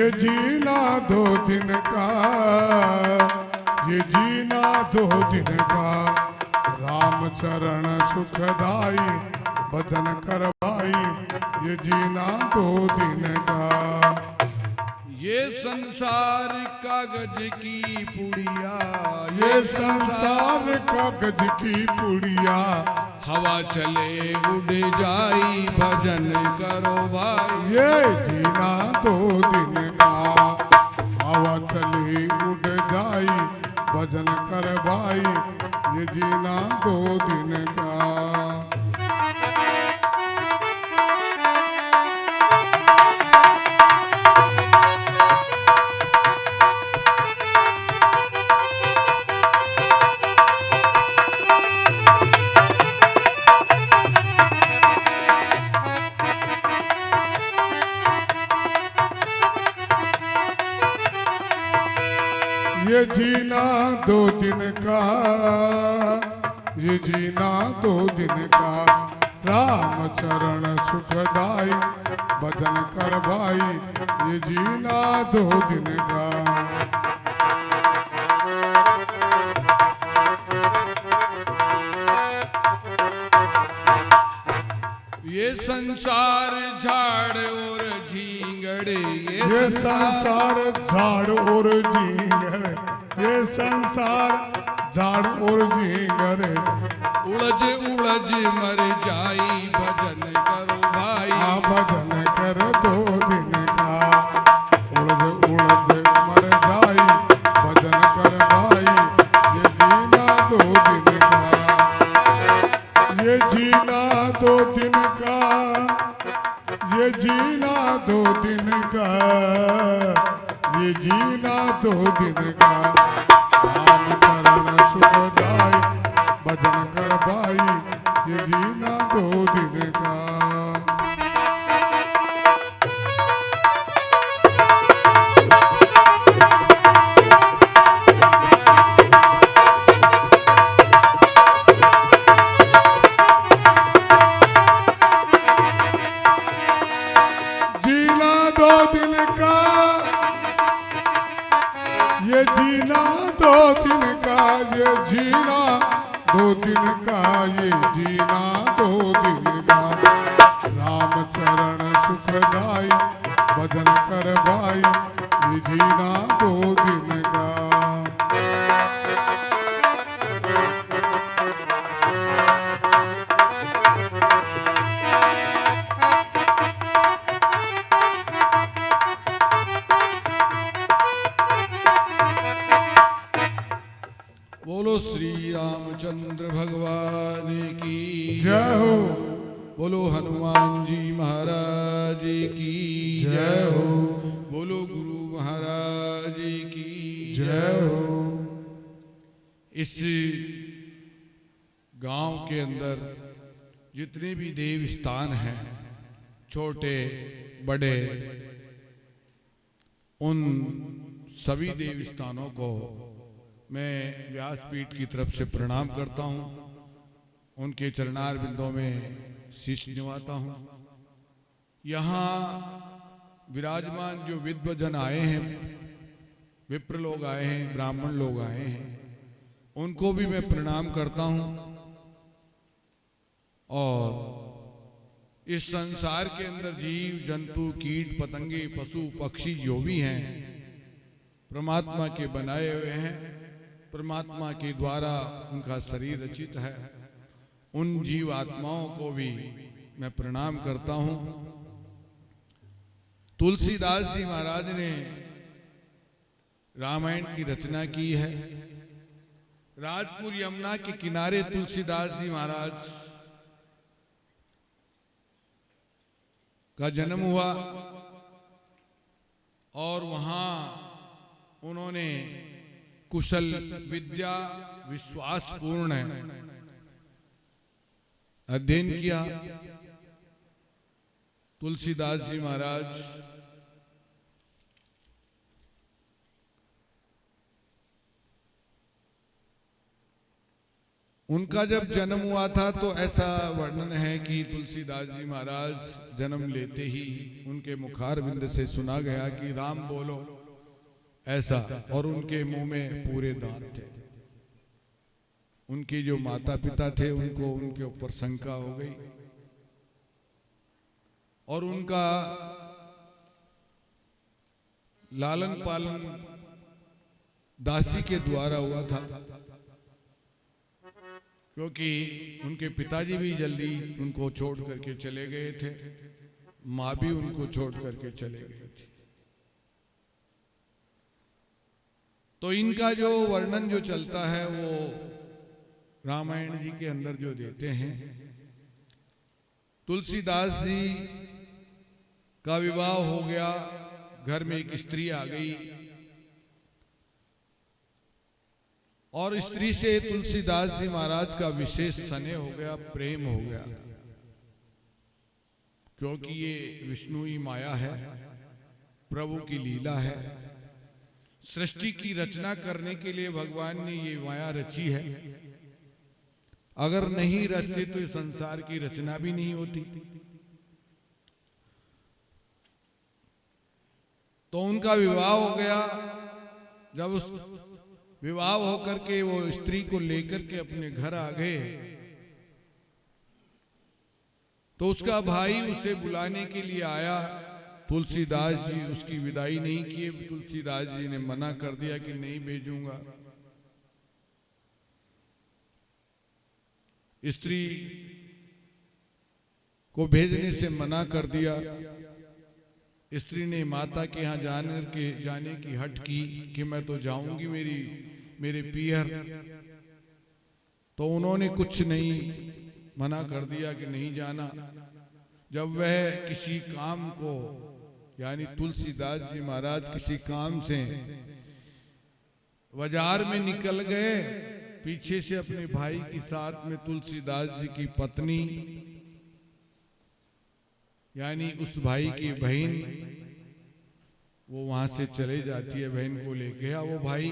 ये जीना 2 दिन का, ये जीना 2 दिन का, राम चरण सुखदाई भजन करवाई, ये जीना 2 दिन का। ये संसार कागज की पुड़िया, ये संसार कागज की पुड़िया, हवा चले उड़ जाई भजन करो भाई। ये जीना 2 दिन का, हवा चली उड़ जाई भजन कर भाई, ये जीना 2 दिन का। ये जीना 2 दिन का, ये जीना 2 दिन का, राम चरण सुखदाई भजन कर भाई, ये जीना 2 दिन का। ये संसार झाड़ और झींगड़े, ये संसार झाड़ और झींगड़, ये संसार झाड़ और झींगड़, उलझ उलझ मर जाई भजन करो भाई। भजन कर 2 दिन का, उलझ उलझ मर जाई भजन कर भाई, ये जीना 2 दिन का। ये जीना 2 दिन का, ये जीना 2 दिन का, ये जीना 2 दिन का, राम चरण सुखदाई भजन कर भाई, ये जीना 2 दिन का। जीना 2 दिन का, ये जीना 2 दिन का, ये जीना 2 दिन का, ये जीना 2 दिन का, राम चरण सुखदाई भजन कर भाई, ये जीना 2 दिन का। बोलो श्री रामचंद्र भगवान की जय हो, बोलो हनुमान जी महाराज की जय हो, बोलो गुरु महाराज की जय हो। इस गांव के अंदर जितने भी देव स्थान हैं, छोटे बड़े, उन सभी देव स्थानों को मैं व्यासपीठ की तरफ से प्रणाम करता हूं, उनके चरणार बिंदों में शीश निवाता हूं। यहाँ विराजमान जो विद्वजन आए हैं, विप्र लोग आए हैं, ब्राह्मण लोग आए हैं, उनको भी मैं प्रणाम करता हूं। और इस संसार के अंदर जीव जंतु कीट पतंगे पशु पक्षी जो भी हैं, परमात्मा के बनाए हुए हैं, परमात्मा के द्वारा उनका शरीर रचित है। उन जीव आत्माओं को भी मैं प्रणाम करता हूं। तुलसीदास जी महाराज ने रामायण की रचना की है। राजपुर यमुना के किनारे तुलसीदास जी महाराज का जन्म हुआ और वहां उन्होंने कुशल विद्या विश्वास पूर्ण अध्ययन किया। तुलसीदास जी महाराज उनका जब जन्म हुआ था तो ऐसा वर्णन है कि तुलसीदास जी महाराज जन्म लेते ही उनके मुखारविंद से सुना गया कि राम बोलो, ऐसा, और उनके मुंह में पूरे दांत थे। उनके जो माता पिता थे उनको उनके ऊपर शंका हो गई और उनका लालन पालन दासी के द्वारा हुआ था, क्योंकि उनके पिताजी भी जल्दी उनको छोड़ करके चले गए थे, माँ भी उनको छोड़ करके चले गए थे। तो इनका जो वर्णन जो चलता है वो रामायण जी के अंदर जो देते हैं, तुलसीदास जी का विवाह हो गया, घर में एक स्त्री आ गई और स्त्री से तुलसीदास जी महाराज का विशेष स्नेह हो गया, प्रेम हो गया, क्योंकि ये विष्णु ही माया है, प्रभु की लीला है। सृष्टि की रचना करने के लिए भगवान ने ये माया रची है। अगर नहीं रचते तो इस संसार की रचना भी नहीं होती। तो उनका विवाह हो गया। जब उस विवाह होकर के वो स्त्री को लेकर के अपने घर आ गए तो उसका भाई उसे बुलाने के लिए आया। तुलसीदास जी उसकी विदाई नहीं किए। तुलसीदास जी ने मना कर दिया कि नहीं भेजूंगा। स्त्री को भेजने से मना कर दिया। स्त्री ने माता के यहाँ जाने की हट की कि मैं तो जाऊंगी मेरे पियर। तो उन्होंने कुछ नहीं, मना कर दिया कि नहीं जाना। जब वह किसी काम को, यानी तुलसीदास जी महाराज किसी काम से बाजार में निकल गए, पीछे से अपने भाई के साथ में तुलसीदास जी की पत्नी, यानी उस भाई की बहन, वो वहां से चले जाती है। बहन को ले गया वो भाई।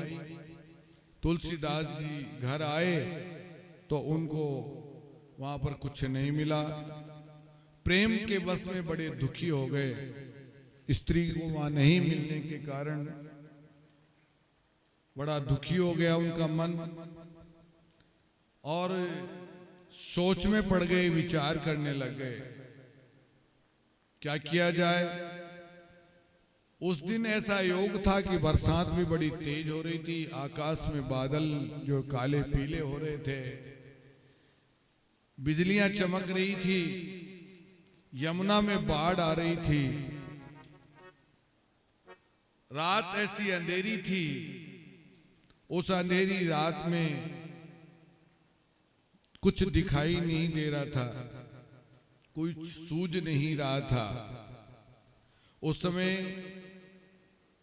तुलसीदास जी घर आए तो उनको वहां पर कुछ नहीं मिला। प्रेम के वश में बड़े दुखी हो गए। स्त्री को वहां नहीं मिलने के कारण बड़ा दुखी हो गया उनका मन, और सोच में पड़ गए, विचार करने लग गए क्या किया जाए। उस दिन ऐसा योग था कि बरसात भी बड़ी तेज हो रही थी। आकाश में बादल जो काले पीले हो रहे थे, बिजलियां चमक रही थी, यमुना में बाढ़ आ रही थी, रात ऐसी अंधेरी थी। उस अंधेरी रात में कुछ दिखाई नहीं दे रहा था, कुछ सूझ नहीं रहा था। उस समय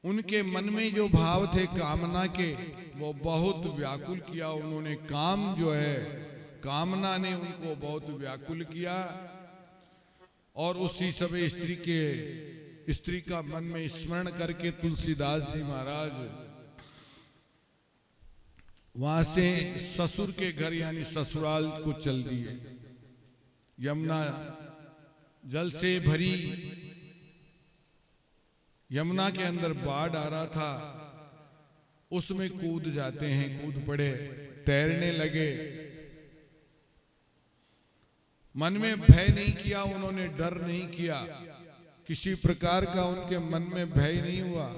उनके मन में जो भाव थे कामना के, वो बहुत व्याकुल किया उन्होंने। काम जो है, कामना ने उनको बहुत व्याकुल किया। और उसी समय स्त्री का मन में स्मरण करके तुलसीदास जी महाराज वहां से ससुर के घर यानी ससुराल को चल दिए। यमुना जल से भरी, यमुना के अंदर बाढ़ आ रहा था, उसमें कूद जाते हैं, कूद पड़े, तैरने लगे। मन में भय नहीं किया उन्होंने, डर नहीं किया, किसी प्रकार का उनके मन में भय नहीं हुआ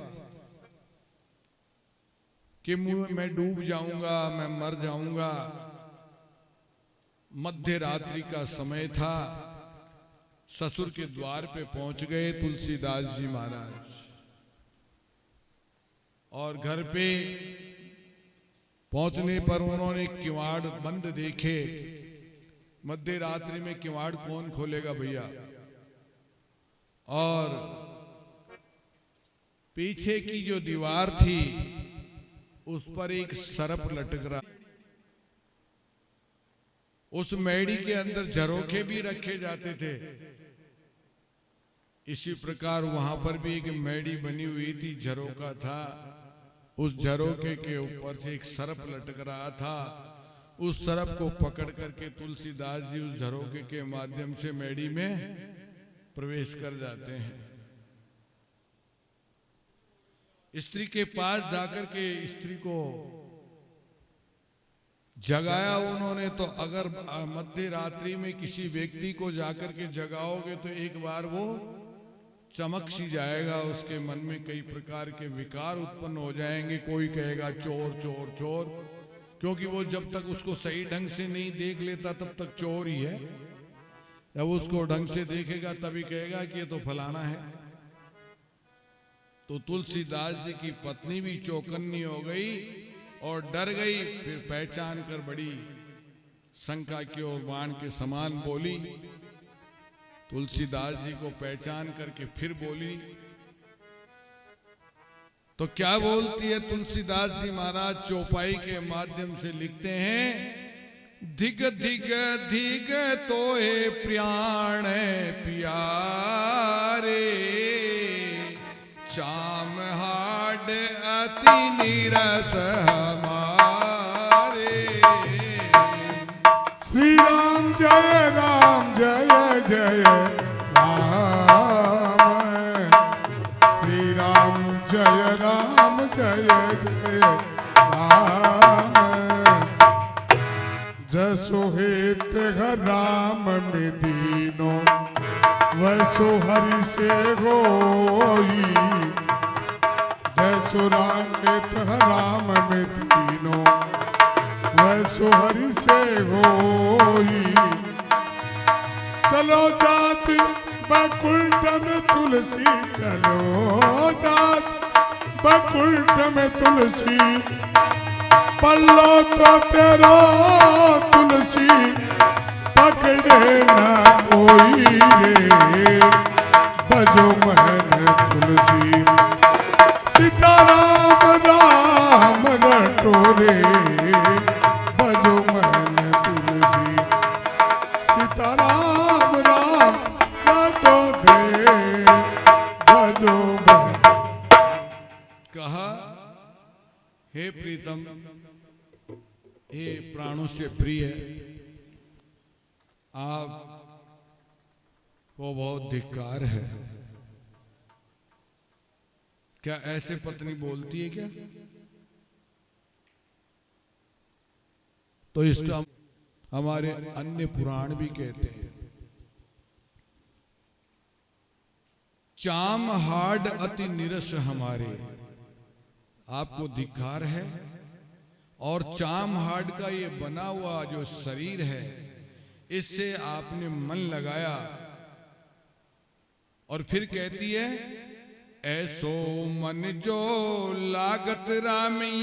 कि मैं डूब जाऊंगा, मैं मर जाऊंगा। मध्य रात्रि का समय था। ससुर के द्वार पे पहुंच गए तुलसीदास जी महाराज, और घर पे पहुंचने पर उन्होंने किवाड़ बंद देखे। मध्य रात्रि में किवाड़ कौन खोलेगा भैया। और पीछे की जो दीवार थी उस पर एक सर्प लटक रहा। उस मेड़ी के अंदर झरोखे भी रखे जाते थे। इसी प्रकार वहां पर भी एक मेड़ी बनी हुई थी, झरोका था। उस झरोके के ऊपर से एक सर्प लटक रहा था। उस सर्प को पकड़ करके तुलसीदास जी उस झरोखे के माध्यम से मैडी में प्रवेश कर जाते हैं। स्त्री के पास जाकर के स्त्री को जगाया उन्होंने। तो अगर मध्य रात्रि में किसी व्यक्ति को जाकर के जगाओगे तो एक बार वो चमक सी जाएगा, उसके मन में कई प्रकार के विकार उत्पन्न हो जाएंगे। कोई कहेगा चोर चोर चोर, क्योंकि वो जब तक उसको सही ढंग से नहीं देख लेता तब तक चोर ही है। जब उसको ढंग से देखेगा तभी कहेगा कि ये तो फलाना है। तो तुलसीदास जी की पत्नी भी चौकन्नी हो गई और डर गई। फिर पहचान कर बड़ी शंका की और बाण के समान बोली। तुलसीदास जी को पहचान करके फिर बोली। तो क्या बोलती है तुलसीदास जी महाराज? चौपाई के माध्यम से लिखते हैं, धिग धिग धिग तोहे प्राण प्यारे, चाम हाड अति नीरस हमारे। श्री राम जय जय राम, श्री राम जय जय राम। जसो हेत राम में दीनो, वैसो हरि से होई। जैसो हेत राम में दीनो, वैसो हरि से होई। चलो जात बकुल्ट में तुलसी, चलो जात बकुल्ट में तुलसी। पल्लो तो तेरा तुलसी, पकड़े ना कोई रे। बजो महन तुलसी, सीताराम राम रटोरे। बजो महन तुलसी, सीताराम राम रटोरे। बजो कहा, हे प्रीतम, हे प्राणों से प्रिय, आप को बहुत धिक्कार है। क्या ऐसे पत्नी बोलती है क्या? तो इसका हमारे अन्य पुराण भी कहते हैं, चाम हाड अति निरस हमारे। आपको धिक्कार है। और चाम हाड का ये बना हुआ जो शरीर है, इससे आपने मन लगाया। और फिर कहती है, ऐसो मन जो लागत रामी,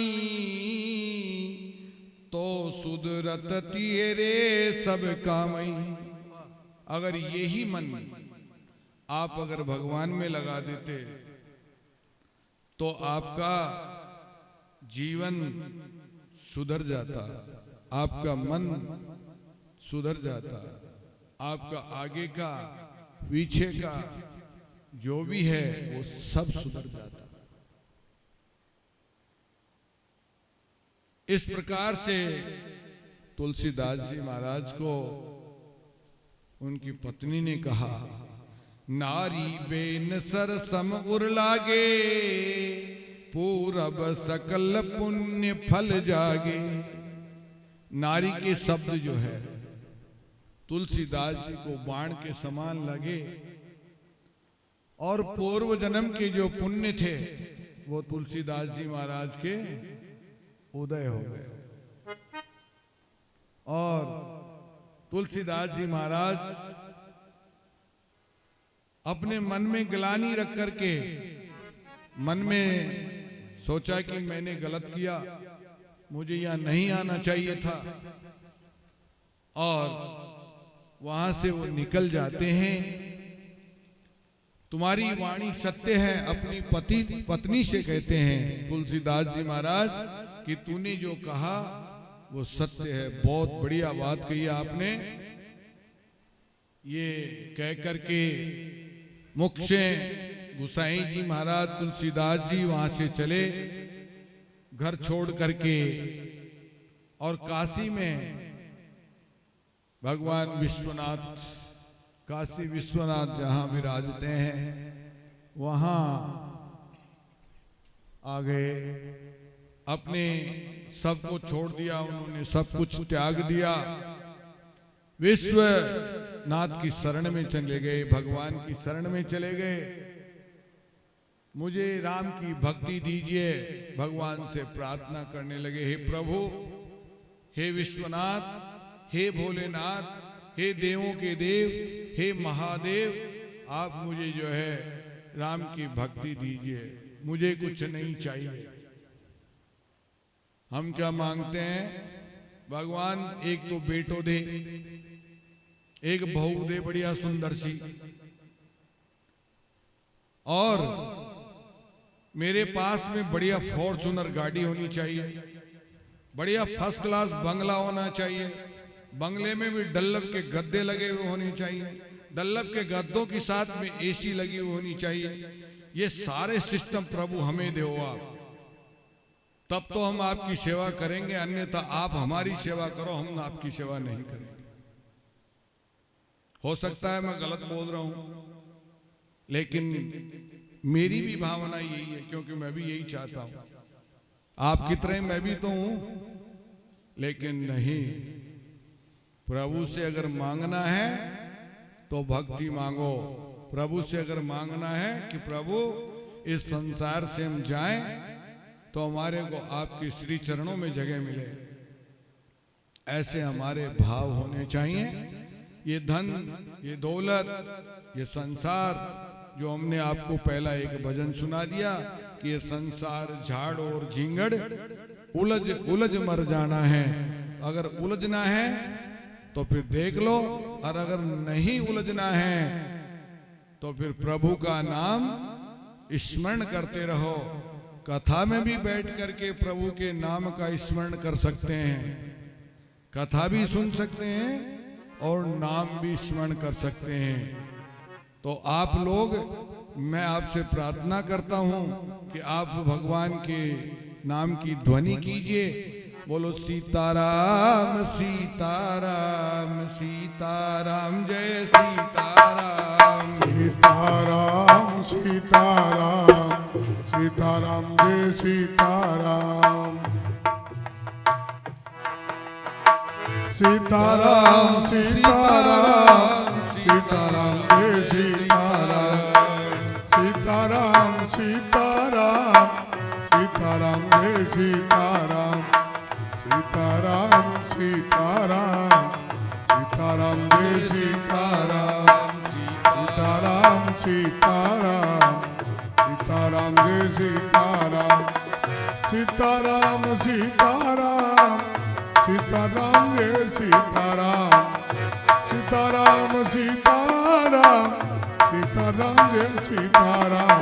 तो सुधरत तेरे सब कामई। अगर यही मन आप अगर भगवान में लगा देते तो आपका जीवन सुधर जाता, आपका मन सुधर जाता, आपका आगे का पीछे का जो भी है वो सब सुधर जाता। इस प्रकार से तुलसीदास जी महाराज को उनकी पत्नी ने कहा, नारी बेन सर सम उर लागे, पूरब सकल पुण्य फल जागे। नारी के शब्द जो है तुलसीदास जी को बाण के समान लगे और पूर्व जन्म के जो पुण्य थे वो तुलसीदास जी महाराज के उदय हो गए। और तुलसीदास जी महाराज अपने मन में ग्लानि रख करके मन में सोचा कि मैंने गलत किया, मुझे यहां नहीं आना चाहिए था। और वहां से वो निकल जाते हैं। तुम्हारी वाणी सत्य है, अपनी पत्नी से कहते हैं तुलसीदास जी महाराज कि तूने जो कहा वो सत्य है। बहुत बढ़िया बात कही आपने। ये कह करके मुख से गुसाई जी महाराज तुलसीदास जी वहां से चले, घर छोड़ करके और काशी में भगवान विश्वनाथ, काशी विश्वनाथ जहां विराजते हैं वहां आ गए। अपने सब को छोड़ दिया उन्होंने, सब कुछ त्याग दिया, विश्वनाथ की शरण में चले गए, भगवान की शरण में चले गए। मुझे राम की भक्ति दीजिए, भगवान से प्रार्थना करने लगे, हे प्रभु, हे विश्वनाथ, हे भोलेनाथ, हे देवों के देव, हे महादेव, आप मुझे जो है राम की भक्ति दीजिए, मुझे कुछ नहीं चाहिए। हम क्या मांगते हैं? भगवान एक तो बेटो दे, एक बहू दे बढ़िया सुंदर सी, और मेरे पास में बढ़िया फॉर्च्यूनर गाड़ी होनी चाहिए, बढ़िया फर्स्ट क्लास बंगला होना चाहिए, बंगले में भी डल्लब के गद्दे लगे हुए होने चाहिए, डल्लब के गद्दों के साथ में एसी लगी हुई होनी चाहिए। ये सारे सिस्टम प्रभु हमें दो आप, तब तो हम आपकी सेवा करेंगे, अन्यथा आप हमारी सेवा करो, हम आपकी सेवा नहीं करेंगे। हो सकता है मैं गलत बोल रहा हूं, लेकिन मेरी भी भावना यही है, क्योंकि मैं भी यही चाहता हूं। आप कितने मैं भी तो हूं, लेकिन नहीं, प्रभु से अगर मांगना है तो भक्ति मांगो। प्रभु से अगर मांगना है कि प्रभु इस संसार से हम जाएं तो हमारे को आपके श्री चरणों में जगह मिले, ऐसे हमारे भाव होने चाहिए। ये धन, ये दौलत, ये संसार, जो हमने आपको पहला एक भजन सुना दिया कि ये संसार झाड़ और झींगड़, उलझ उलझ मर जाना है। अगर उलझना है तो फिर देख लो, और अगर नहीं उलझना है तो फिर प्रभु का नाम स्मरण करते रहो। कथा में भी बैठ करके प्रभु के नाम का स्मरण कर सकते हैं, कथा भी सुन सकते हैं और नाम भी स्मरण कर सकते हैं। तो आप लोग, मैं आपसे प्रार्थना करता हूं कि आप भगवान के नाम की ध्वनि कीजिए। बोलो सीताराम सीताराम सीताराम, जय सीताराम। सीताराम सीताराम सीताराम, जय सीताराम। सीताराम सीताराम सीताराम, जय सीताराम। सीताराम सीताराम सीताराम, जय सीताराम। सीताराम सीताराम सीताराम, जय सीताराम। सीताराम सीताराम सीताराम, जय सीताराम। सीताराम सीताराम सीताराम, जय सीताराम। सीताराम सीताराम सीताराम, जय सीताराम।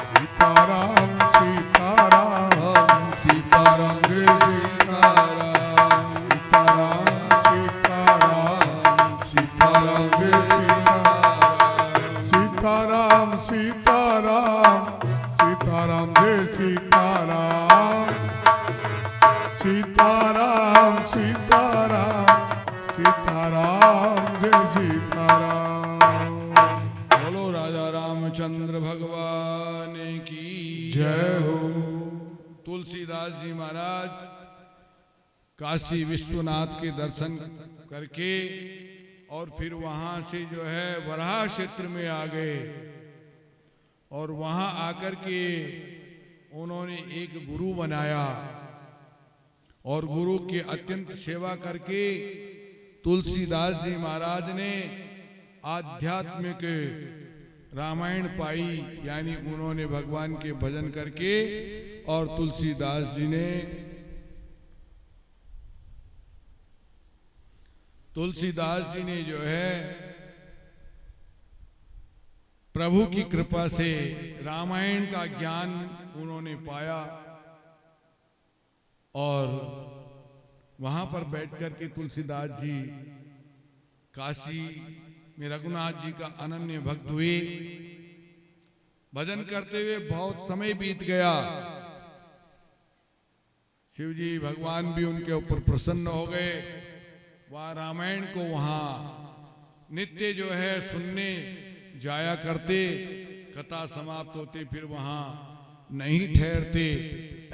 सीताराम सीताराम सीताराम, जय सीताराम। सीताराम सीताराम सीताराम, जय सीताराम। सीताराम सीताराम सीताराम, जय सीताराम। सीताराम सीताराम सीताराम, जय सीताराम। बोलो राजा रामचंद्र भगवान की जय हो। तुलसीदास जी महाराज काशी विश्वनाथ के दर्शन करके और फिर वहां से जो है वराह क्षेत्र में आ गए, और वहां आकर के उन्होंने एक गुरु बनाया, और गुरु की अत्यंत सेवा करके तुलसीदास जी महाराज ने आध्यात्मिक रामायण पाई। यानी उन्होंने भगवान के भजन करके, और तुलसीदास जी ने जो है प्रभु की कृपा से रामायण का ज्ञान उन्होंने पाया, और वहां पर बैठकर के तुलसीदास जी काशी में रघुनाथ जी का अनन्य भक्त हुए। भजन करते हुए बहुत समय बीत गया। शिव जी भगवान भी उनके ऊपर प्रसन्न हो गए। वह रामायण को वहां नित्य जो है सुनने जाया करते। कथा समाप्त होते फिर वहां नहीं ठहरते।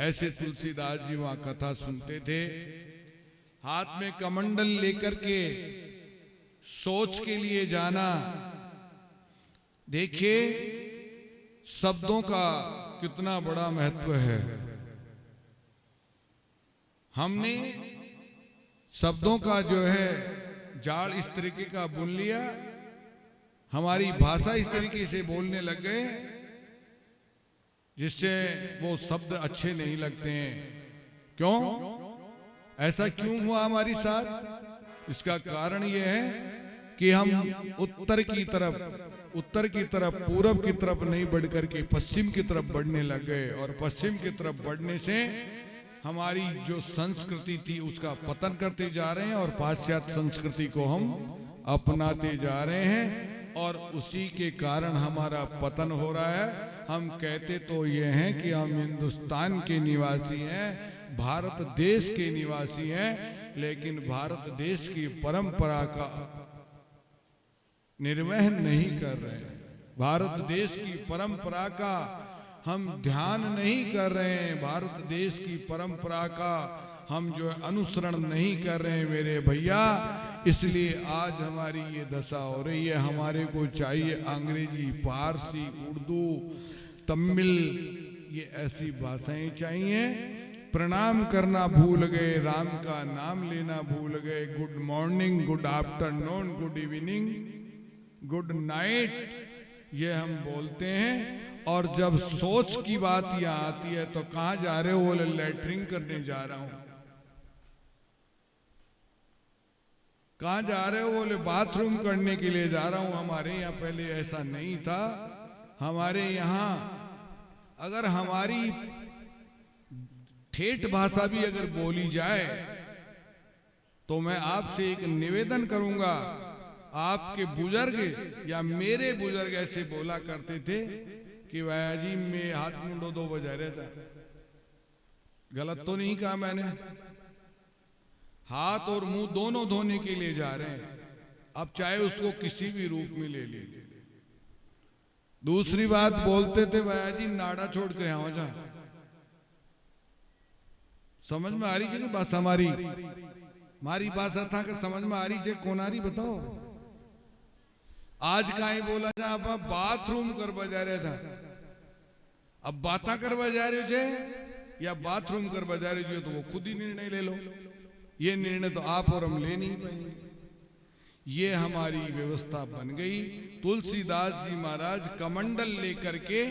ऐसे तुलसीदास जी वहां कथा सुनते थे। हाथ में कमंडल लेकर के सोच के लिए जाना। देखिए शब्दों का कितना बड़ा महत्व है। हमने शब्दों का जो है जाल इस तरीके का बुन लिया, हमारी भाषा इस तरीके से बोलने लग गए जिससे वो शब्द अच्छे नहीं लगते हैं। क्यों? ऐसा क्यों हुआ हमारे साथ? इसका कारण यह है कि हम उत्तर की तरफ पूरब की तरफ नहीं बढ़ करके पश्चिम की तरफ बढ़ने लग गए। और पश्चिम की तरफ बढ़ने से हमारी जो संस्कृति थी उसका पतन करते जा रहे हैं और पाश्चात्य संस्कृति को हम अपनाते जा रहे हैं और उसी के कारण हमारा पतन हो रहा है। हम कहते तो ये हैं कि हम हिंदुस्तान के निवासी हैं, भारत देश के निवासी हैं, लेकिन भारत देश की परंपरा का निर्वहन नहीं कर रहे हैं। भारत देश की परंपरा का हम ध्यान नहीं कर रहे हैं। भारत देश की परंपरा का हम जो अनुसरण नहीं कर रहे हैं मेरे भैया। इसलिए आज हमारी ये दशा हो रही है। हमारे को चाहिए अंग्रेजी, पारसी, उर्दू, तमिल, ये ऐसी भाषाएं चाहिए। प्रणाम करना भूल गए, राम का नाम लेना भूल गए। Good morning, good afternoon, good evening, good night ये हम बोलते हैं। और जब सोच की बात यहाँ आती है तो कहाँ जा रहे हो? बोले लैट्रिन करने जा रहा हूं। कहाँ जा रहे हो? बोले बाथरूम करने के लिए जा रहा हूं। हमारे यहाँ पहले ऐसा नहीं था। हमारे यहाँ अगर हमारी ठेठ भाषा भी अगर बोली जाए तो मैं आपसे एक निवेदन करूंगा। आपके बुजुर्ग या मेरे बुजुर्ग ऐसे बोला करते थे कि भैया जी मैं हाथ मुंडो दो बजा रहा था। गलत तो नहीं कहा मैंने? हाथ और मुंह दोनों धोने के लिए जा रहे हैं। अब चाहे उसको किसी भी रूप में ले लीजिए। दूसरी बात बोलते थे भैया जी नाड़ा छोड़ कर आओ जा। समझ में आ रही है बात? हमारी भाषा था कि समझ में आ रही है कौन आ रही बताओ? आज कहीं बोला जा आप बाथरूम कर बजा रहे था। अब बाता कर बजा रहे थे या बाथरूम कर बजा रहे थे तो वो खुद ही निर्णय ले लो। ये निर्णय तो आप और हम ले नहीं पाएंगे। ये हमारी व्यवस्था बन गई। तुलसीदास जी महाराज कमंडल लेकर के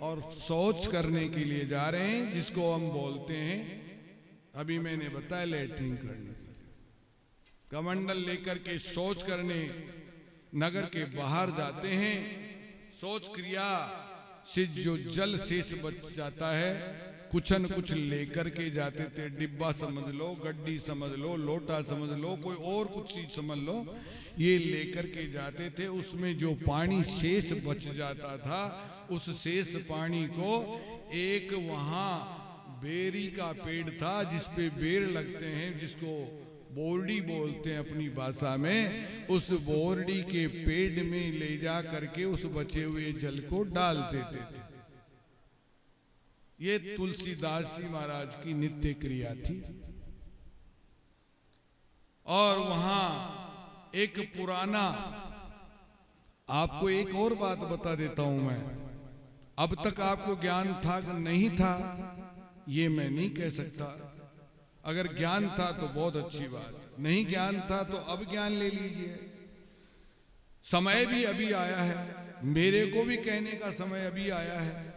और शौच करने के लिए जा रहे हैं, जिसको हम बोलते हैं, अभी मैंने बताया, लैट्रिन करने के लिए। कमंडल लेकर के शौच करने नगर के बाहर जाते हैं। शौच क्रिया से जो जल शेष बच जाता है कुछ न कुछ लेकर के जाते थे। डिब्बा समझ लो, गड्डी समझ लो, लोटा समझ लो, कोई और कुछ चीज समझ लो, ये लेकर के जाते थे। उसमें जो पानी शेष बच जाता था उस शेष पानी को एक वहां बेरी का पेड़ था जिसपे बेर लगते हैं, जिसको बोरडी बोलते हैं अपनी भाषा में। उस बोरडी के पेड़ में ले जा करके उस बचे हुए जल को डाल देते थे। ये तुलसीदास जी महाराज की नित्य क्रिया थी। और वहां एक पुराना, आपको एक और बात बता देता हूं मैं। अब तक आपको ज्ञान था कि नहीं था ये मैं नहीं कह सकता। अगर ज्ञान था तो बहुत अच्छी बात, नहीं ज्ञान था तो अब ज्ञान ले लीजिए। समय भी अभी आया है, मेरे को भी कहने का समय अभी आया है।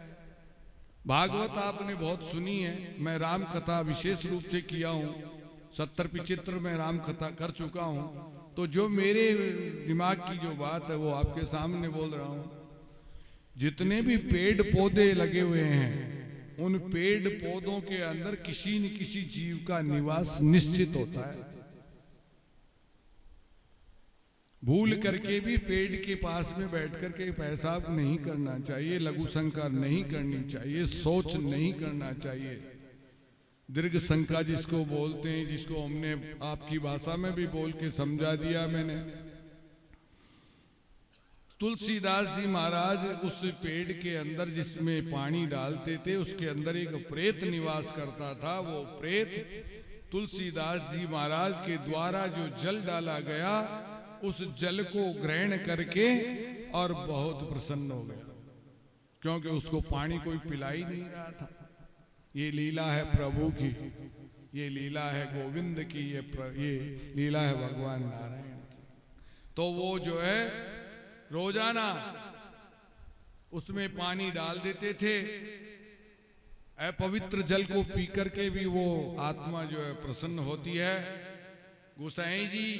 भागवत आपने बहुत सुनी है, मैं राम कथा विशेष रूप से किया हूं। 70-75 में राम कथा कर चुका हूं। तो जो मेरे दिमाग की जो बात है वो आपके सामने बोल रहा हूं। जितने भी पेड़ पौधे लगे हुए हैं उन पेड़ पौधों के अंदर किसी न किसी जीव का निवास निश्चित होता है। भूल करके भी पेड़ के पास में बैठ करके पेशाब नहीं करना चाहिए, लघु शंका नहीं करनी चाहिए, सोच नहीं करना चाहिए। दीर्घ संका जिसको बोलते हैं, जिसको हमने आपकी भाषा में भी बोल के समझा दिया मैंने। तुलसीदास जी महाराज उस पेड़ के अंदर जिसमें पानी डालते थे, उसके अंदर एक प्रेत निवास करता था। वो प्रेत तुलसीदास जी महाराज के द्वारा जो जल डाला गया, उस जल को ग्रहण करके और बहुत प्रसन्न हो गया, क्योंकि उसको पानी कोई पिला ही नहीं रहा था। ये लीला है प्रभु की, ये लीला है गोविंद की, ये लीला है भगवान नारायण की। तो वो जो है रोजाना उसमें पानी डाल देते थे। अपवित्र जल को पी करके भी वो आत्मा जो है प्रसन्न होती है। गोसाई जी,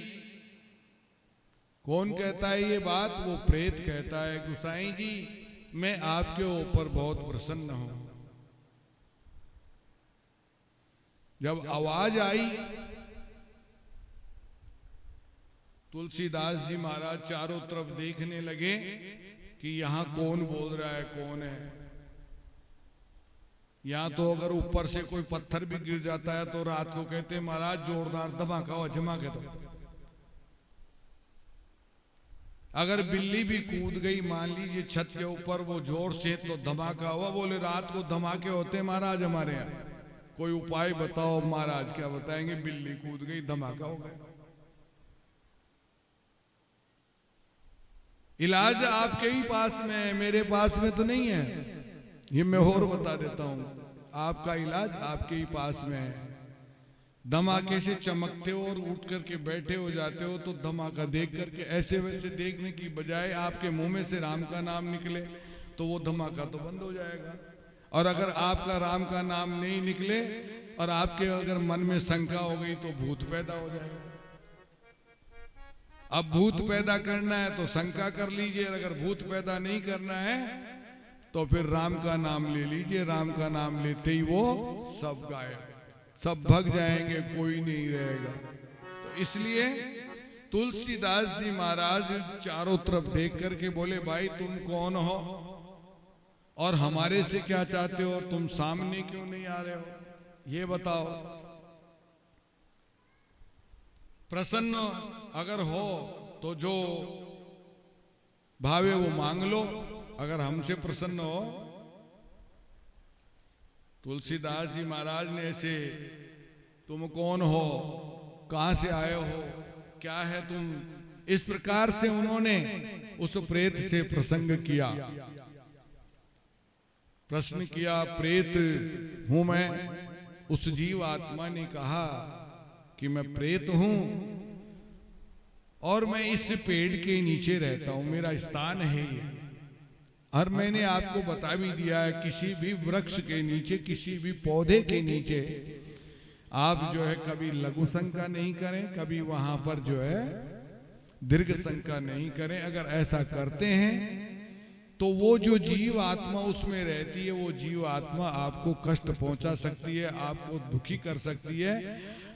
कौन कहता है ये बात? वो प्रेत कहता है, गोसाई जी मैं आपके ऊपर बहुत प्रसन्न हूं। जब आवाज आई, तुलसीदास जी महाराज चारों तरफ देखने लगे कि यहां कौन बोल रहा है, कौन है। यहां तो अगर ऊपर से कोई पत्थर भी गिर जाता है तो रात को कहते महाराज जोरदार धमाका हुआ, जमा के दो। अगर बिल्ली भी कूद गई मान लीजिए छत के ऊपर वो जोर से, तो धमाका हुआ। बोले रात को धमाके होते महाराज हमारे यहाँ, कोई उपाय बताओ। महाराज क्या बताएंगे? बिल्ली कूद गई, धमाका हो गया। इलाज आपके ही पास में है, मेरे पास में तो नहीं है। ये मैं और बता देता हूं, आपका इलाज आपके ही पास में है। धमाके से चमकते हो और उठ करके बैठे हो जाते हो, तो धमाका देख करके ऐसे वैसे देखने की बजाय आपके मुंह में से राम का नाम निकले तो वो धमाका तो बंद हो जाएगा। और अगर आपका राम का नाम नहीं निकले और आपके अगर मन में शंका हो गई तो भूत पैदा हो जाएगा। अब भूत पैदा करना है तो शंका कर लीजिए, अगर भूत पैदा नहीं करना है तो फिर राम का नाम ले लीजिए। राम का नाम लेते ही वो सब गायब, सब भग जाएंगे, कोई नहीं रहेगा। तो इसलिए तुलसीदास जी महाराज चारों तरफ देख करके बोले, भाई तुम कौन हो और हमारे से क्या चाहते हो, और तुम सामने क्यों नहीं आ रहे हो, ये बताओ। प्रसन्न अगर हो तो जो भावे वो मांग लो, अगर हमसे प्रसन्न हो। तुलसीदास जी महाराज ने ऐसे, तुम कौन हो, कहां से आए हो, क्या है तुम, इस प्रकार से उन्होंने उस प्रेत से प्रसंग किया, प्रश्न किया। प्रेत हूं मैं। उस जीव आत्मा ने कहा कि मैं प्रेत हूं और मैं इस पेड़ के नीचे रहता हूं, मेरा स्थान है ये। और मैंने आपको बता भी दिया है, किसी भी वृक्ष के नीचे, किसी भी पौधे के नीचे आप जो है कभी लघु शंका नहीं करें, कभी वहां पर जो है दीर्घ शंका नहीं करें। अगर ऐसा करते हैं तो वो जो जीव आत्मा उसमें रहती है, वो जीव आत्मा आपको कष्ट पहुंचा सकती है, आपको दुखी कर सकती है।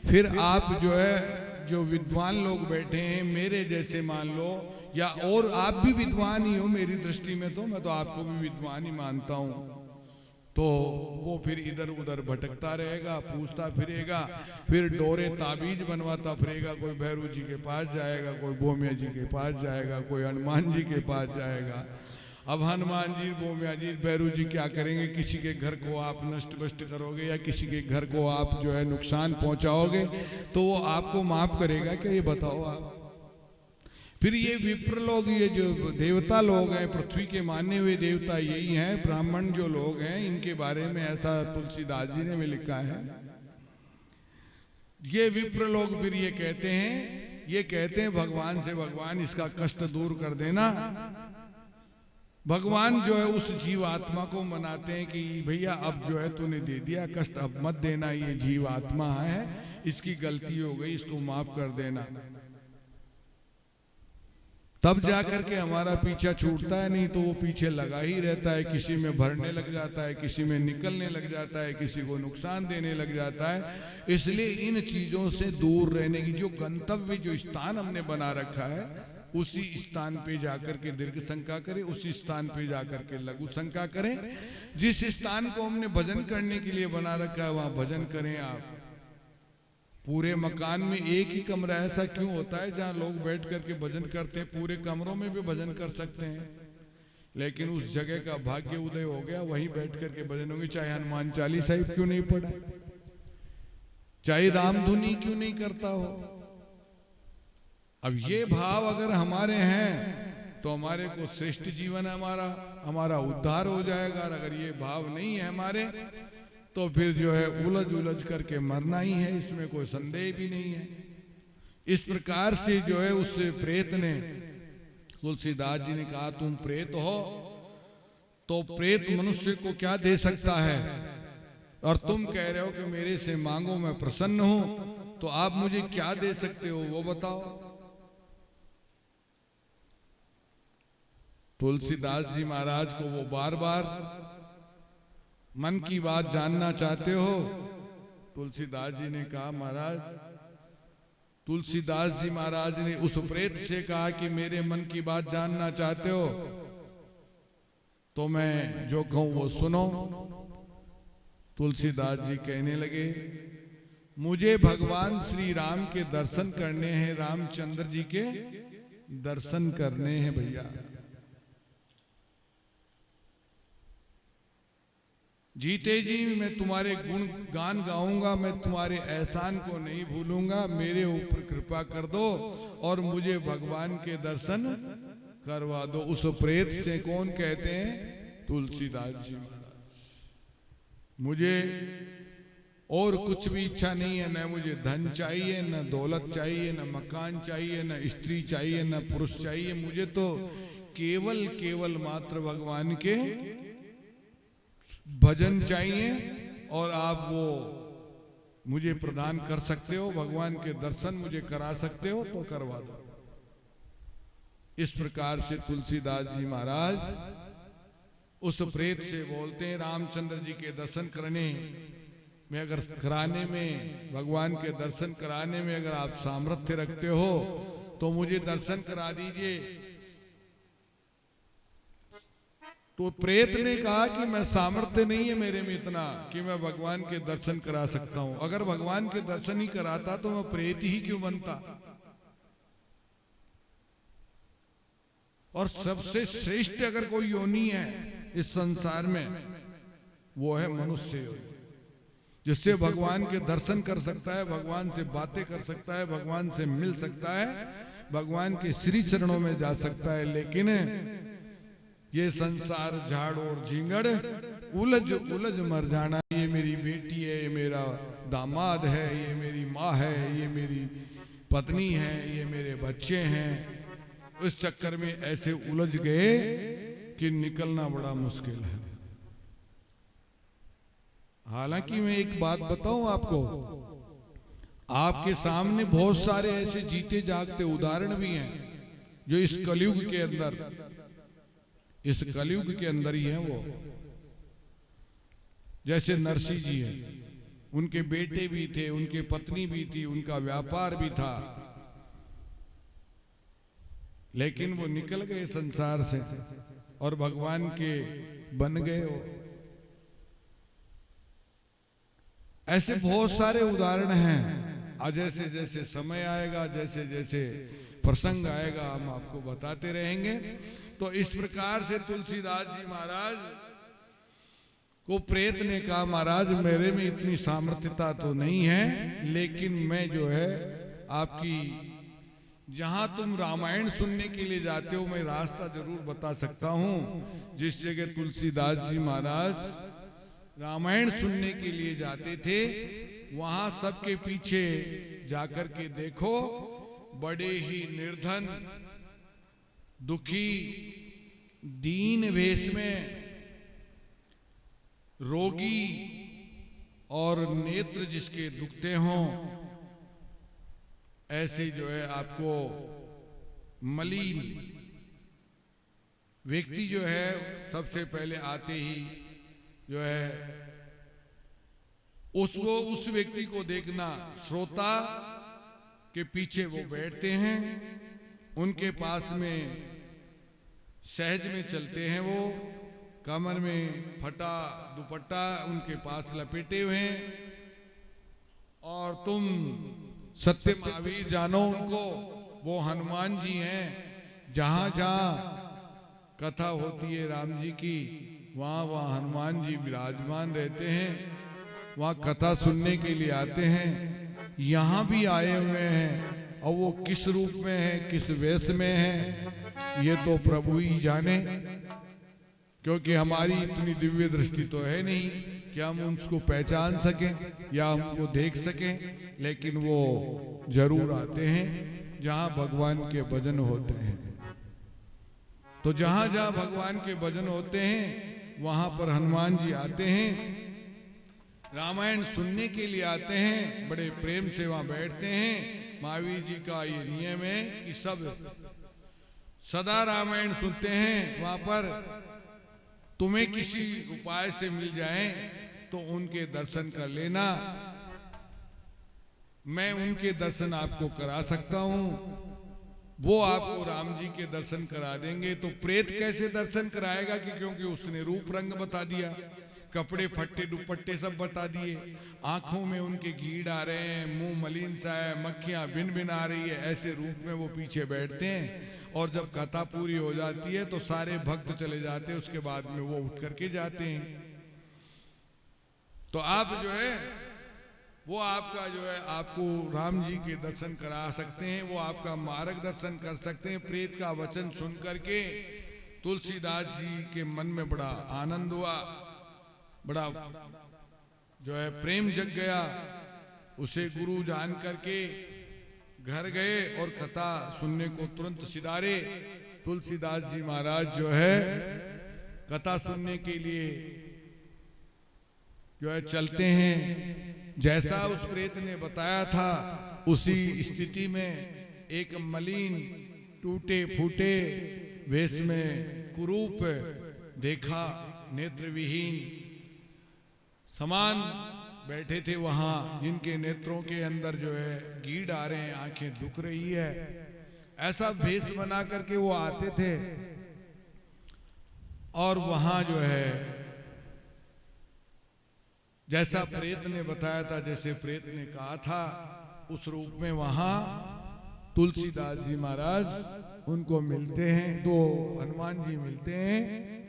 फिर आप जो है, जो विद्वान लोग बैठे हैं मेरे जैसे मान लो, या और आप भी विद्वान ही हो मेरी दृष्टि में, तो मैं तो आपको भी विद्वान ही मानता हूं। तो वो फिर इधर उधर भटकता रहेगा, पूछता फिरेगा, फिर डोरे ताबीज बनवाता फिरेगा। कोई भैरू जी के पास जाएगा, कोई बोमिया जी के पास जाएगा, कोई हनुमान जी के पास जाएगा। अब हनुमान जी, बोमिया जी, भैरू जी क्या करेंगे? किसी के घर को आप नष्ट भ्रष्ट करोगे या किसी के घर को आप जो है नुकसान पहुंचाओगे तो वो आपको माफ करेगा क्या? ये बताओ आप। फिर ये विप्र लोग, ये जो देवता लोग हैं, पृथ्वी के माने हुए देवता यही हैं, ब्राह्मण जो लोग हैं, इनके बारे में ऐसा तुलसीदास जी ने भी लिखा है। ये विप्र लोग फिर ये कहते हैं भगवान से, भगवान इसका कष्ट दूर कर देना। भगवान जो है उस जीव आत्मा को मनाते हैं कि भैया अब जो है तूने दे दिया कष्ट, अब मत देना, ये जीव आत्मा है, इसकी गलती हो गई, इसको माफ कर देना। तब जाकर के हमारा पीछा छूटता है, नहीं तो वो पीछे लगा ही रहता है, किसी में भरने लग जाता है, किसी में निकलने लग जाता है, किसी को नुकसान देने लग जाता है। इसलिए इन चीजों से दूर रहने की, जो गंतव्य, जो स्थान हमने बना रखा है, उसी स्थान पे जाकर के दीर्घ शंका करें, उसी स्थान पे जाकर के लघु शंका करें। जिस स्थान को हमने भजन करने के लिए बना रखा है वहां भजन करें आप। पूरे मकान में एक ही कमरा ऐसा क्यों होता है जहां लोग बैठ करके भजन करते हैं? पूरे कमरों में भी भजन कर सकते हैं, लेकिन उस जगह का भाग्य उदय हो गया, वहीं बैठ करके भजन होंगे। चाहे हनुमान चालीसा ही क्यों नहीं पढ़ा, चाहे रामधुनी क्यों नहीं करता हो। अब ये भाव अगर हमारे हैं तो हमारे को श्रेष्ठ जीवन हमारा उद्धार हो जाएगा। और अगर ये भाव नहीं है हमारे, तो फिर जो है उलझ उलझ करके मरना ही है, इसमें कोई संदेह भी नहीं है। इस प्रकार से जो है उस प्रेत ने, तुलसीदास जी ने कहा तुम प्रेत हो तो प्रेत मनुष्य को क्या दे सकता है, और तुम कह रहे हो कि मेरे से मांगो मैं प्रसन्न हूं, तो आप मुझे क्या दे सकते हो वो बताओ। तुलसीदास जी महाराज को वो बार बार मन की बात जानना चाहते हो। तुलसीदास जी ने कहा महाराज, तुलसीदास जी महाराज ने उस प्रेत से कहा कि मेरे मन की बात जानना चाहते हो तो मैं जो कहूं वो सुनो। तुलसीदास जी कहने लगे, मुझे भगवान श्री राम के दर्शन करने हैं, रामचंद्र जी के दर्शन करने हैं भैया। जीते जी मैं तुम्हारे गुण गान गाऊंगा, मैं तुम्हारे एहसान को नहीं भूलूंगा, मेरे ऊपर कृपा कर दो और मुझे भगवान के दर्शन करवा दो। उस प्रेत से कौन कहते हैं? तुलसीदास जी महाराज। मुझे और कुछ भी इच्छा नहीं है, न मुझे धन चाहिए, न दौलत चाहिए, न मकान चाहिए, न स्त्री चाहिए, न पुरुष चाहिए। मुझे तो केवल मात्र भगवान के भजन चाहिए और आप वो मुझे प्रदान कर सकते हो, भगवान के दर्शन मुझे करा सकते हो तो करवा दो। इस प्रकार से तुलसीदास जी महाराज उस प्रेत से बोलते हैं, रामचंद्र जी के दर्शन करने में अगर कराने में, भगवान के दर्शन कराने में अगर आप सामर्थ्य रखते हो तो मुझे दर्शन करा दीजिए। तो प्रेत ने कहा कि मैं सामर्थ्य नहीं है मेरे में इतना कि मैं भगवान के दर्शन करा सकता हूं। अगर भगवान के दर्शन ही कराता तो मैं प्रेत ही क्यों बनता। और सबसे श्रेष्ठ अगर कोई योनि है इस संसार में वो है मनुष्य योनि, जिससे भगवान के दर्शन कर सकता है, भगवान से बातें कर सकता है, भगवान से मिल सकता है, भगवान के श्री चरणों में जा सकता है। लेकिन ये संसार झाड़ और झींगड़ उलझ उलझ मर जाना, ये मेरी बेटी है, ये मेरा दामाद है, ये मेरी माँ है, ये मेरी पत्नी है, ये मेरे बच्चे हैं, इस चक्कर में ऐसे उलझ गए कि निकलना बड़ा मुश्किल है। हालांकि मैं एक बात बताऊं आपको, आपके सामने बहुत सारे ऐसे जीते जागते उदाहरण भी हैं जो इस कलयुग के अंदर, इस कलयुग के अंदर ही है। वो जैसे नरसिंह जी हैं, उनके बेटे भी थे, उनकी पत्नी भी थी, उनका व्यापार भी था, लेकिन वो निकल गए संसार से और भगवान के बन गए हो। ऐसे बहुत सारे उदाहरण हैं। आज जैसे जैसे समय आएगा, जैसे जैसे प्रसंग आएगा, हम आपको बताते रहेंगे। तो इस प्रकार से तुलसीदास जी महाराज को प्रेत ने कहा, महाराज मेरे में इतनी सामर्थ्यता तो नहीं है, लेकिन मैं जो है आपकी, जहां तुम रामायण सुनने के लिए जाते हो मैं रास्ता जरूर बता सकता हूं। जिस जगह तुलसीदास जी महाराज रामायण सुनने के लिए जाते थे, वहां सबके पीछे जाकर के देखो, बड़े ही निर्धन, दुखी, दीन वेश में, रोगी और नेत्र जिसके दुखते हों, ऐसे जो है आपको मलिन व्यक्ति जो है सबसे पहले आते ही जो है उस व्यक्ति को देखना, श्रोता के पीछे वो बैठते हैं उनके पास में सहज में चलते हैं। वो कमर में फटा दुपट्टा उनके पास लपेटे हुए हैं, और तुम सत्य महावीर जानो उनको, वो हनुमान जी हैं। जहां जहां कथा होती है राम जी की, वहां वहां हनुमान जी विराजमान रहते हैं, वहां कथा सुनने के लिए आते हैं। यहाँ भी आए हुए हैं, और वो किस रूप में है, किस वेश में है, ये तो प्रभु ही जाने, क्योंकि हमारी इतनी दिव्य दृष्टि तो है नहीं कि हम उसको पहचान सकें या हमको देख सकें, लेकिन वो जरूर आते हैं जहां भगवान के भजन होते हैं। तो जहां जहां भगवान के भजन होते हैं वहां पर हनुमान जी आते हैं, रामायण सुनने के लिए आते हैं, बड़े प्रेम से वहां बैठते हैं। महावीर जी का ये नियम है कि सब सदा रामायण सुनते हैं। वहां पर तुम्हें किसी उपाय से मिल जाए तो उनके दर्शन कर लेना, मैं उनके दर्शन आपको करा सकता हूं, वो आपको राम जी के दर्शन करा देंगे। तो प्रेत कैसे दर्शन कराएगा, कि क्योंकि उसने रूप रंग बता दिया, कपड़े फट्टे दुपट्टे सब बता दिए, आंखों में उनके कीड़ आ रहे हैं, मुंह मलिन सा है, मक्खियां बिन बिन आ रही है, ऐसे रूप में वो पीछे बैठते हैं। और जब कथा पूरी हो जाती है तो सारे भक्त चले जाते हैं, उसके बाद में वो उठ करके जाते हैं। तो आप जो है वो आपका जो है आपको राम जी के दर्शन करा सकते हैं, वो आपका मार्गदर्शन कर सकते हैं। प्रेत का वचन सुन करके तुलसीदास जी के मन में बड़ा आनंद हुआ, बड़ा जो है प्रेम जग गया। उसे गुरु जान करके घर गए और कथा सुनने को तुरंत सिधारे। तुलसीदास जी महाराज जो है कथा सुनने के लिए जो है चलते हैं। जैसा उस प्रेत ने बताया था उसी स्थिति में एक मलिन टूटे फूटे वेश में कुरूप देखा, नेत्र विहीन समान बैठे थे वहां, जिनके नेत्रों के अंदर जो है कीड़ आ रहे हैं, आंखें दुख रही है। ऐसा भेष बना करके वो आते थे, और वहां जो है जैसा प्रेत ने बताया था, जैसे प्रेत ने कहा था, उस रूप में वहां तुलसीदास जी महाराज उनको मिलते हैं, दो हनुमान जी मिलते हैं।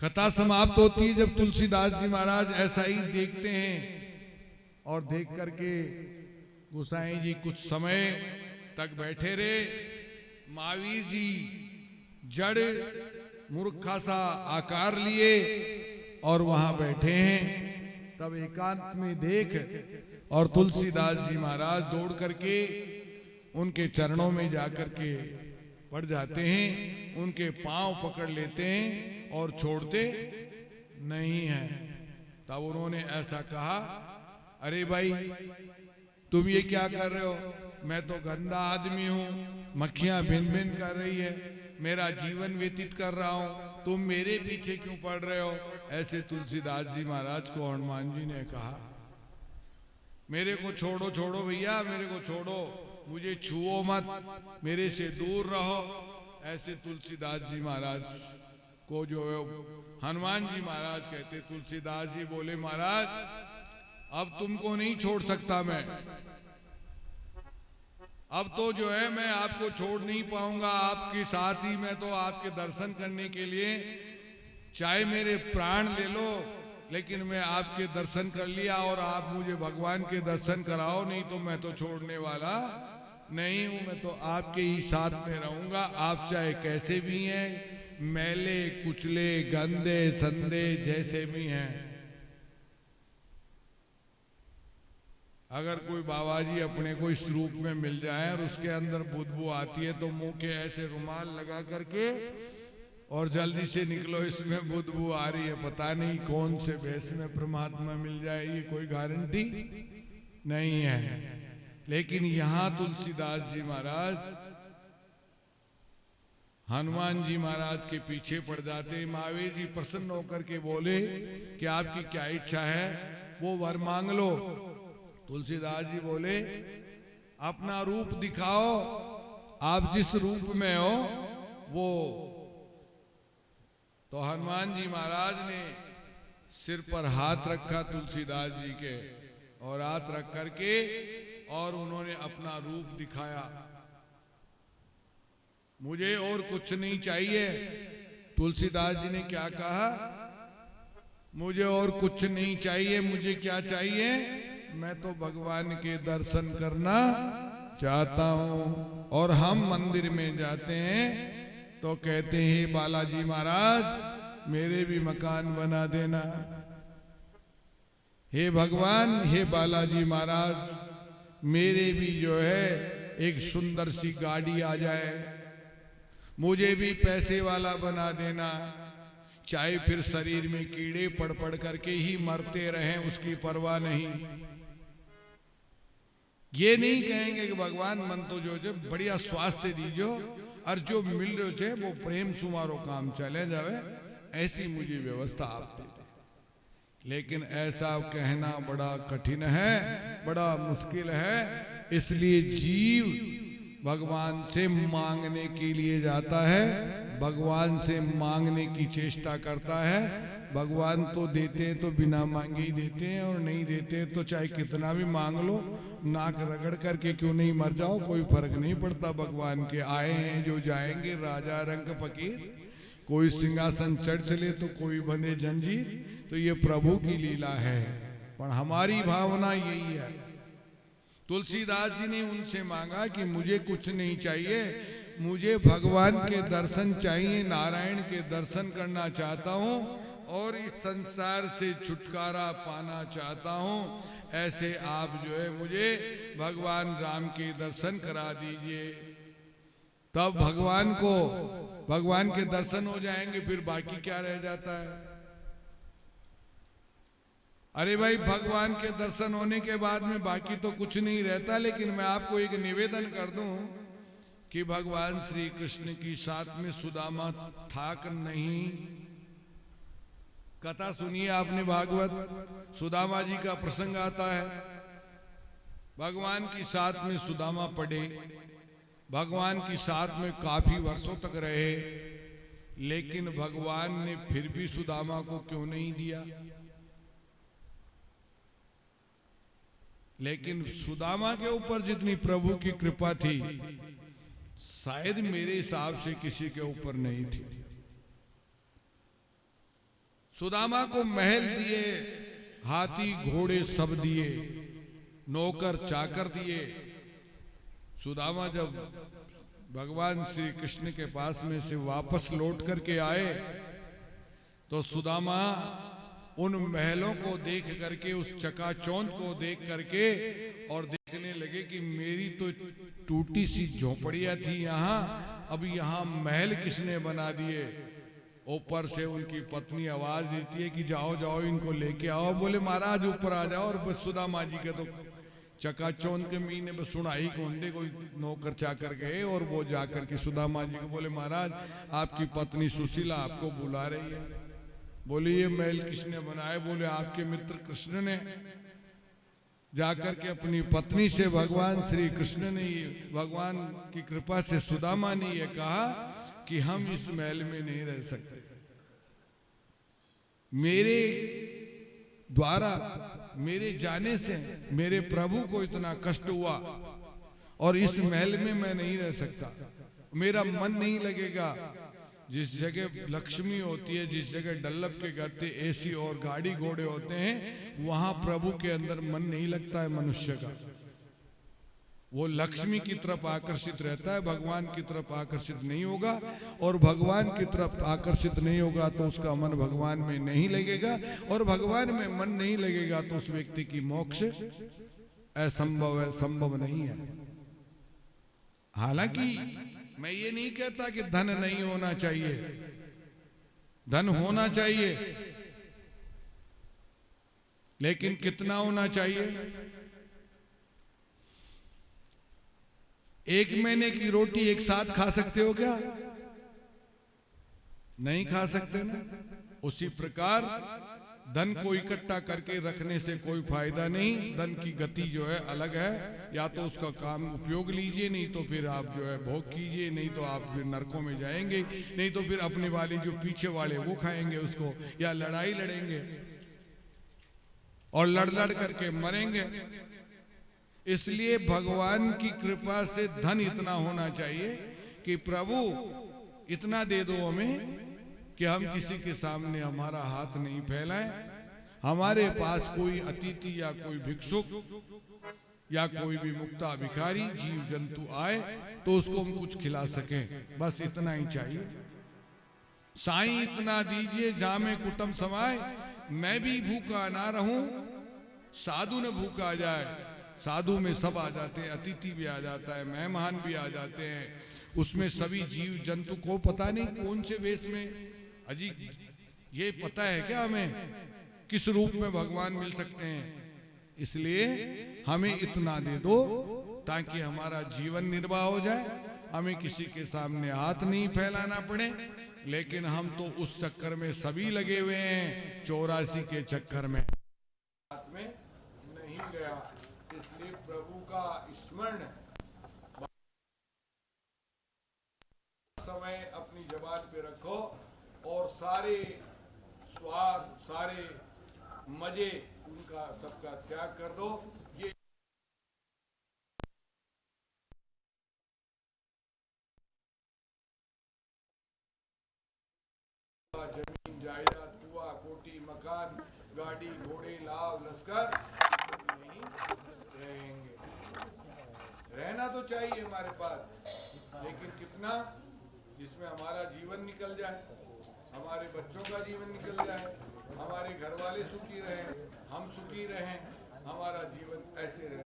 कथा समाप्त होती है जब तुलसीदास जी महाराज ऐसा ही देखते हैं, और देख करके गोसाई जी कुछ समय तक बैठे रहे। महावीर जी जड़ मूर्खा सा आकार लिए और वहां बैठे हैं। तब एकांत में देख और तुलसीदास जी महाराज दौड़ करके उनके चरणों में जाकर के पड़ जाते हैं, उनके पांव पकड़ लेते हैं और छोड़ते नहीं हैं। तब उन्होंने ऐसा कहा, अरे भाई तुम ये क्या कर रहे हो, मैं तो गंदा आदमी हूं, मक्खियां भिन भिन कर रही है, मेरा जीवन व्यतीत कर रहा हूं, तुम मेरे पीछे क्यों पड़ रहे हो। ऐसे तुलसीदास जी महाराज को हनुमान जी ने कहा, मेरे को छोड़ो छोड़ो भैया, मेरे को छोड़ो, मुझे छुओ मत, मेरे से दूर रहो। ऐसे तुलसीदास जी महाराज को जो है हनुमान जी महाराज कहते। तुलसीदास जी बोले, महाराज अब तुमको नहीं छोड़ सकता मैं, अब तो जो है मैं आपको छोड़ नहीं पाऊंगा, आपके साथ ही मैं तो आपके दर्शन करने के लिए चाहे मेरे प्राण ले लो, लेकिन मैं आपके दर्शन कर लिया, और आप मुझे भगवान के दर्शन कराओ, नहीं तो मैं तो छोड़ने वाला नहीं हूं, मैं तो आपके ही साथ में रहूंगा। आप चाहे कैसे भी हैं, मैले कुचले गंदे संदे जैसे भी हैं। अगर कोई बाबा जी अपने को इस रूप में मिल जाए और उसके अंदर बुदबू आती है तो मुंह के ऐसे रुमाल लगा करके और जल्दी से निकलो, इसमें बुदबू आ रही है, पता नहीं कौन से वेश में परमात्मा मिल जाए, ये कोई गारंटी नहीं है। लेकिन यहां तुलसीदास जी महाराज हनुमान जी महाराज के पीछे पड़ जाते। महावीर जी प्रसन्न होकर के बोले कि आपकी क्या इच्छा है, वो वर मांग लो। तुलसीदास जी बोले, अपना रूप दिखाओ, आप जिस रूप में हो वो। तो हनुमान जी महाराज ने सिर पर हाथ रखा तुलसीदास जी के, और हाथ रख करके और उन्होंने अपना रूप दिखाया। मुझे और कुछ नहीं चाहिए। तुलसीदास जी ने क्या कहा? मुझे और कुछ नहीं चाहिए। मुझे क्या चाहिए? मैं तो भगवान के दर्शन करना चाहता हूं। और हम मंदिर में जाते हैं तो कहते हैं बालाजी महाराज मेरे भी मकान बना देना। हे भगवान, हे बालाजी महाराज मेरे भी जो है एक सुंदर सी गाड़ी आ जाए, मुझे भी पैसे वाला बना देना। चाहे फिर शरीर में कीड़े पड़ पड़ करके ही मरते रहें, उसकी परवाह नहीं। ये नहीं कहेंगे कि भगवान मन तो जो है बढ़िया स्वास्थ्य दीजो और जो मिल रहे थे वो प्रेम सुमारो काम चले जावे, ऐसी मुझे व्यवस्था आप दे दे। लेकिन ऐसा कहना बड़ा कठिन है, बड़ा मुश्किल है। इसलिए जीव भगवान से मांगने के लिए जाता है, भगवान से मांगने की चेष्टा करता है। भगवान तो देते हैं तो बिना मांगे ही देते हैं, और नहीं देते तो चाहे कितना भी मांग लो, नाक रगड़ करके क्यों नहीं मर जाओ, कोई फर्क नहीं पड़ता। भगवान के आए हैं जो जाएंगे, राजा रंग फकीर। कोई सिंहासन चढ़ चले तो कोई बने जंजीर। तो ये प्रभु की लीला है, पर हमारी भावना यही है। तुलसीदास जी ने उनसे मांगा कि मुझे कुछ नहीं चाहिए, मुझे भगवान के दर्शन चाहिए, नारायण के दर्शन करना चाहता हूँ और इस संसार से छुटकारा पाना चाहता हूँ। ऐसे आप जो है मुझे भगवान राम के दर्शन करा दीजिए। तब भगवान के दर्शन हो जाएंगे, फिर बाकी क्या रह जाता है? अरे भाई, भगवान के दर्शन होने के बाद में बाकी तो कुछ नहीं रहता। लेकिन मैं आपको एक निवेदन कर दूं कि भगवान श्री कृष्ण की साथ में सुदामा था कि नहीं? कथा सुनिए आपने भागवत, सुदामा जी का प्रसंग आता है। भगवान की साथ में सुदामा पड़े, भगवान की साथ में काफी वर्षों तक रहे, लेकिन भगवान ने फिर भी सुदामा को क्यों नहीं दिया? लेकिन सुदामा के ऊपर जितनी प्रभु की कृपा थी, शायद मेरे हिसाब से किसी के ऊपर नहीं थी। सुदामा को महल दिए, हाथी घोड़े सब दिए, नौकर चाकर दिए। सुदामा जब भगवान श्री कृष्ण के पास में से वापस लौट करके आए तो सुदामा उन महलों को देख करके, उस चकाचौंध को देख करके और देखने लगे कि मेरी तो टूटी सी झोपड़ियां थी यहाँ, अब यहाँ महल किसने बना दिए। ऊपर से उनकी पत्नी आवाज देती है कि जाओ जाओ इनको लेके आओ। बोले महाराज ऊपर आ जाओ। और बस सुदामा जी के तो चकाचौंध के महीने बस सुनाई कौन दे, कोई नौकर चाकर गए और वो जाकर के सुदामा जी को बोले महाराज आपकी पत्नी सुशीला आपको बुला रही है। बोले ये महल किसने बनाया? बोले आपके मित्र कृष्ण ने। जाकर के अपनी पत्नी से भगवान श्री कृष्ण ने, भगवान की कृपा से सुदामा ने ये कहा कि हम इस महल में नहीं रह सकते। मेरे द्वारा, मेरे जाने से मेरे प्रभु को इतना कष्ट हुआ और इस महल में मैं नहीं रह सकता, मेरा मन नहीं लगेगा। जिस जगह लक्ष्मी होती है, जिस जगह डल्लभ के गद्दे, एसी और गाड़ी घोड़े होते हैं, वहां प्रभु के अंदर मन नहीं लगता है मनुष्य का। वो लक्ष्मी की तरफ आकर्षित रहता है, भगवान की तरफ आकर्षित नहीं होगा। और भगवान की तरफ आकर्षित नहीं होगा तो उसका मन भगवान में नहीं लगेगा, और भगवान में मन नहीं लगेगा तो उस व्यक्ति की मोक्ष असंभव है, संभव नहीं है। हालांकि मैं ये नहीं कहता कि धन नहीं होना चाहिए, धन होना चाहिए, लेकिन कितना होना चाहिए? एक महीने की रोटी एक साथ खा सकते हो क्या? नहीं खा सकते ना। उसी प्रकार धन को इकट्ठा करके रखने से कोई फायदा नहीं। धन की गति जो है अलग है, या तो उसका काम उपयोग लीजिए, नहीं तो फिर आप जो है भोग कीजिए, नहीं तो आप फिर नरकों में जाएंगे, नहीं तो फिर अपने वाले जो पीछे वाले वो खाएंगे उसको, या लड़ाई लड़ेंगे और लड़ लड़ करके मरेंगे। इसलिए भगवान की कृपा से धन इतना होना चाहिए कि प्रभु इतना दे दो हमें कि हम किसी के सामने हमारा हाथ नहीं फैलाएं। हमारे पास कोई अतिथि या कोई भिक्षुक या कोई भी मुक्ता भिखारी जीव जंतु आए तो उसको हम कुछ खिला सकें, बस इतना ही चाहिए। साईं इतना दीजिए जामे कुटुंब समाए, मैं भी भूखा ना रहूं, साधु न भूखा जाए। साधु में सब आ जाते हैं, अतिथि भी आ जाता है, मेहमान भी आ जाते हैं, उसमें सभी जीव जंतु को पता नहीं कौन से वेश में, अजी ये पता है क्या हमें किस रूप में भगवान मिल सकते हैं। इसलिए हमें इतना दे दो ताकि हमारा जीवन निर्वाह हो जाए, हमें किसी के सामने हाथ नहीं फैलाना पड़े। लेकिन हम तो उस चक्कर में सभी लगे हुए हैं, 84 के चक्कर में हाथ में नहीं गया। इसलिए प्रभु का स्मरण समय अपनी जबान पे रखो और सारे स्वाद सारे मजे उनका सबका त्याग कर दो। ये जमीन जायदाद कुआ कोठी मकान गाड़ी घोड़े लाव लश्कर नहीं रहेंगे। रहना तो चाहिए हमारे पास, लेकिन कितना, जिसमें हमारा जीवन निकल जाए, हमारे बच्चों का जीवन निकल जाए, हमारे घर वाले सुखी रहें, हम सुखी रहें, हमारा जीवन ऐसे रहे।